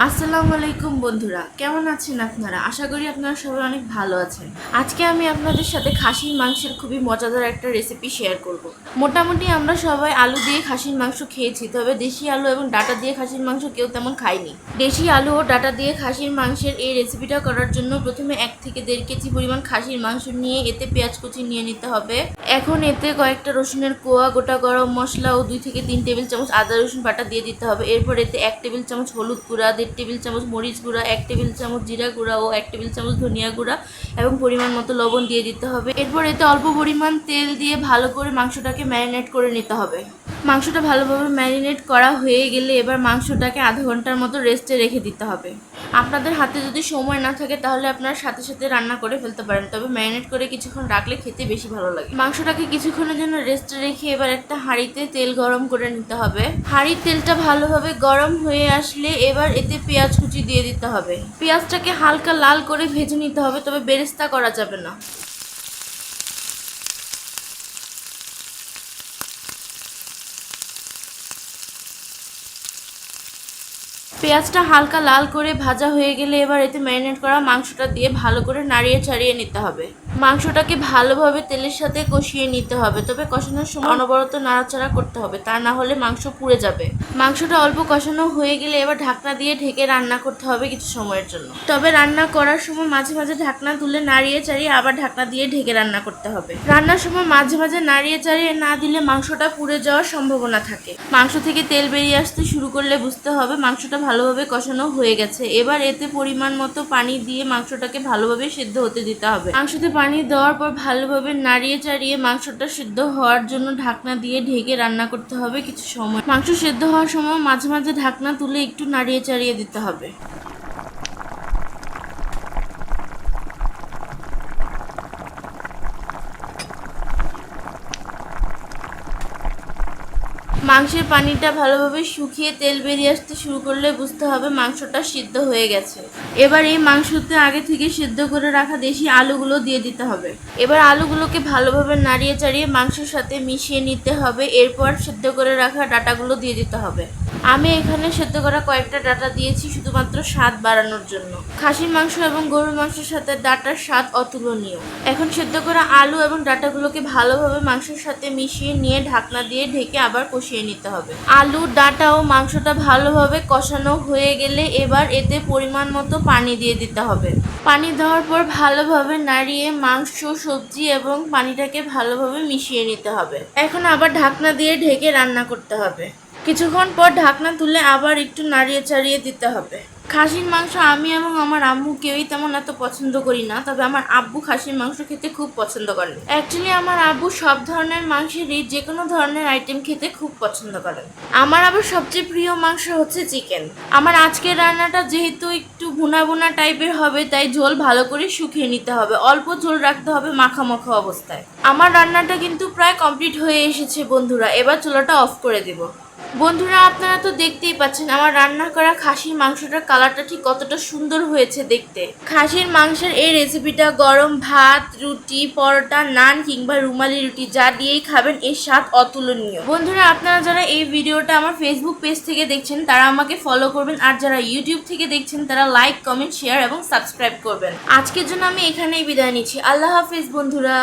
আসসালামু আলাইকুম বন্ধুরা, কেমন আছেন আপনারা? আশা করি আপনারা সবাই অনেক ভালো আছেন। আজকে আমি আপনাদের সাথে খাসির মাংসের খুবই মজাদার একটা রেসিপি শেয়ার করব। মোটামুটি আমরা সবাই আলু দিয়ে খাসির মাংস খেয়েছি, তবে দেশি আলু এবং ডাটা দিয়ে খাসির মাংস কেউ তেমন খায়নি। দেশি আলু ও ডাটা দিয়ে খাসির মাংসের এই রেসিপিটা করার জন্য প্রথমে 1 থেকে 1.5 কেজি পরিমাণ খাসির মাংস নিয়ে এতে পেঁয়াজ কুচি নিয়ে নিতে হবে। এখন এতে কয়েকটা রসুনের কোয়া, গোটা গরম মশলা ও 2 থেকে 3 টেবিল চামচ আদা রসুন বাটা দিয়ে দিতে হবে। এরপর এতে 1 টেবিল চামচ হলুদ গুঁড়া, 1.5 টেবিল চামচ মরিচ গুঁড়া, 1 টেবিল চামচ জিরা গুঁড়া ও 1 টেবিল চামচ ধনিয়া গুঁড়া এবং পরিমাণ মতো লবণ দিয়ে দিতে হবে। এরপর এতে অল্প পরিমাণ তেল দিয়ে ভালো করে মাংসটাকে ম্যারিনেট করে নিতে হবে। মাংসটা ভালোভাবে ম্যারিনেট করা হয়ে গেলে এবার মাংসটাকে আধা ঘন্টার মতো রেস্টে রেখে দিতে হবে। আপনাদের হাতে যদি সময় না থাকে তাহলে আপনারা সাথে সাথে রান্না করে ফেলতে পারেন, তবে ম্যারিনেট করে কিছুক্ষণ রাখলে খেতে বেশি ভালো লাগে। মাংসটাকে কিছুক্ষণের জন্য রেস্টে রেখে এবার একটা হাঁড়িতে তেল গরম করে নিতে হবে। হাঁড়ির তেলটা ভালোভাবে গরম হয়ে আসলে এবার এতে পেঁয়াজ কুচি দিয়ে দিতে হবে। পেঁয়াজটাকে হালকা লাল করে ভেজে নিতে হবে, তবে বেরেস্তা করা যাবে না। পেঁয়াজটা হালকা লাল করে ভাজা হয়ে গেলে এবার এতে ম্যারিনেট করা মাংসটা দিয়ে ভালো করে নাড়িয়ে ছাড়িয়ে নিতে হবে। মাংসটাকে ভালোভাবে তেলের সাথে কষিয়ে নিতে হবে, তবে কষানোর সময় অনবরত নাড়াচাড়া করতে হবে, তা না হলে মাংস পুড়ে যাবে। মাংসটা অল্প কষানো হয়ে গেলে এবার ঢাকনা দিয়ে ঢেকে রান্না করতে হবে কিছু সময়ের জন্য। তবে রান্না করার সময় মাঝে মাঝে ঢাকনা তুলে নাড়িয়ে চাড়িয়ে আবার ঢাকনা দিয়ে ঢেকে রান্না করতে হবে। রান্নার সময় মাঝে মাঝে নাড়িয়ে চাড়িয়ে না দিলে মাংসটা পুড়ে যাওয়ার সম্ভাবনা থাকে। মাংস থেকে তেল বেরিয়ে আসতে শুরু করলে বুঝতে হবে মাংসটা ভালোভাবে কষানো হয়ে গেছে। এবার এতে পরিমাণ মতো পানি দিয়ে মাংসটাকে ভালোভাবে সিদ্ধ হতে দিতে হবে। মাংসতে পানি দেওয়ার পর ভালোভাবে নাড়িয়ে চাড়িয়ে মাংসটা সিদ্ধ হওয়ার জন্য ঢাকনা দিয়ে ঢেকে রান্না করতে হবে কিছু সময়। মাংস সিদ্ধ হওয়ার সময় মাঝে মাঝে ঢাকনা তুলে একটু নাড়িয়ে চাড়িয়ে দিতে হবে। মাংসের পানিটা ভালোভাবে শুকিয়ে তেল বেরিয়ে আসতে শুরু করলে বুঝতে হবে মাংসটা সিদ্ধ হয়ে গেছে। এবার এই মাংসতে আগে থেকে সিদ্ধ করে রাখা দেশি আলুগুলো দিয়ে দিতে হবে। এবার আলুগুলোকে ভালোভাবে নাড়িয়ে চাড়িয়ে মাংসের সাথে মিশিয়ে নিতে হবে। এরপর সিদ্ধ করে রাখা ডাটাগুলো দিয়ে দিতে হবে। আমি এখানে সেদ্ধ করা কয়েকটা ডাটা দিয়েছি শুধুমাত্র স্বাদ বাড়ানোর জন্য। খাসির মাংস এবং গরুর মাংসের সাথে ডাটার স্বাদ অতুলনীয়। এখন সেদ্ধ করা আলু এবং ডাটাগুলোকে ভালোভাবে মাংসের সাথে মিশিয়ে নিয়ে ঢাকনা দিয়ে ঢেকে আবার কষিয়ে নিতে হবে। আলু, ডাটা ও মাংসটা ভালোভাবে কষানো হয়ে গেলে এবার এতে পরিমাণ মতো পানি দিয়ে দিতে হবে। পানি দেওয়ার পর ভালোভাবে নাড়িয়ে মাংস, সবজি এবং পানিটাকে ভালোভাবে মিশিয়ে নিতে হবে। এখন আবার ঢাকনা দিয়ে ঢেকে রান্না করতে হবে। কিছুক্ষণ পর ঢাকনা তুলে আবার একটু নাড়িয়ে চাড়িয়ে দিতে হবে। খাসির মাংস আমি এবং আমার আম্মু কেউই তেমন এত পছন্দ করি না, তবে আমার আব্বু খাসির মাংস খেতে খুব পছন্দ করেন। অ্যাকচুয়ালি আমার আব্বু সব ধরনের মাংসেরই যে কোনো ধরনের আইটেম খেতে খুব পছন্দ করেন। আমার আবার সবচেয়ে প্রিয় মাংস হচ্ছে চিকেন। আমার আজকের রান্নাটা যেহেতু একটু ভুনা ভুনা টাইপের হবে, তাই ঝোল ভালো করে শুকিয়ে নিতে হবে। অল্প ঝোল রাখতে হবে মাখা মাখা অবস্থায়। আমার রান্নাটা কিন্তু প্রায় কমপ্লিট হয়ে এসেছে বন্ধুরা, এবার চুলাটা অফ করে দেব। বন্ধুরা, আপনারা তো দেখতেই পাচ্ছেন আমার রান্না করা খাসির মাংসটার কালারটা ঠিক কতটা সুন্দর হয়েছে দেখতে। খাসির মাংসের এই রেসিপিটা গরম ভাত, রুটি, পরোটা, নান কিংবা রুমালি রুটি যা দিয়েই খাবেন এর স্বাদ অতুলনীয়। বন্ধুরা, আপনারা যারা এই ভিডিওটা আমার ফেসবুক পেজ থেকে দেখছেন তারা আমাকে ফলো করবেন, আর যারা ইউটিউব থেকে দেখছেন তারা লাইক, কমেন্ট, শেয়ার এবং সাবস্ক্রাইব করবেন। আজকের জন্য আমি এখানেই বিদায় নিচ্ছি। আল্লাহ হাফেজ বন্ধুরা।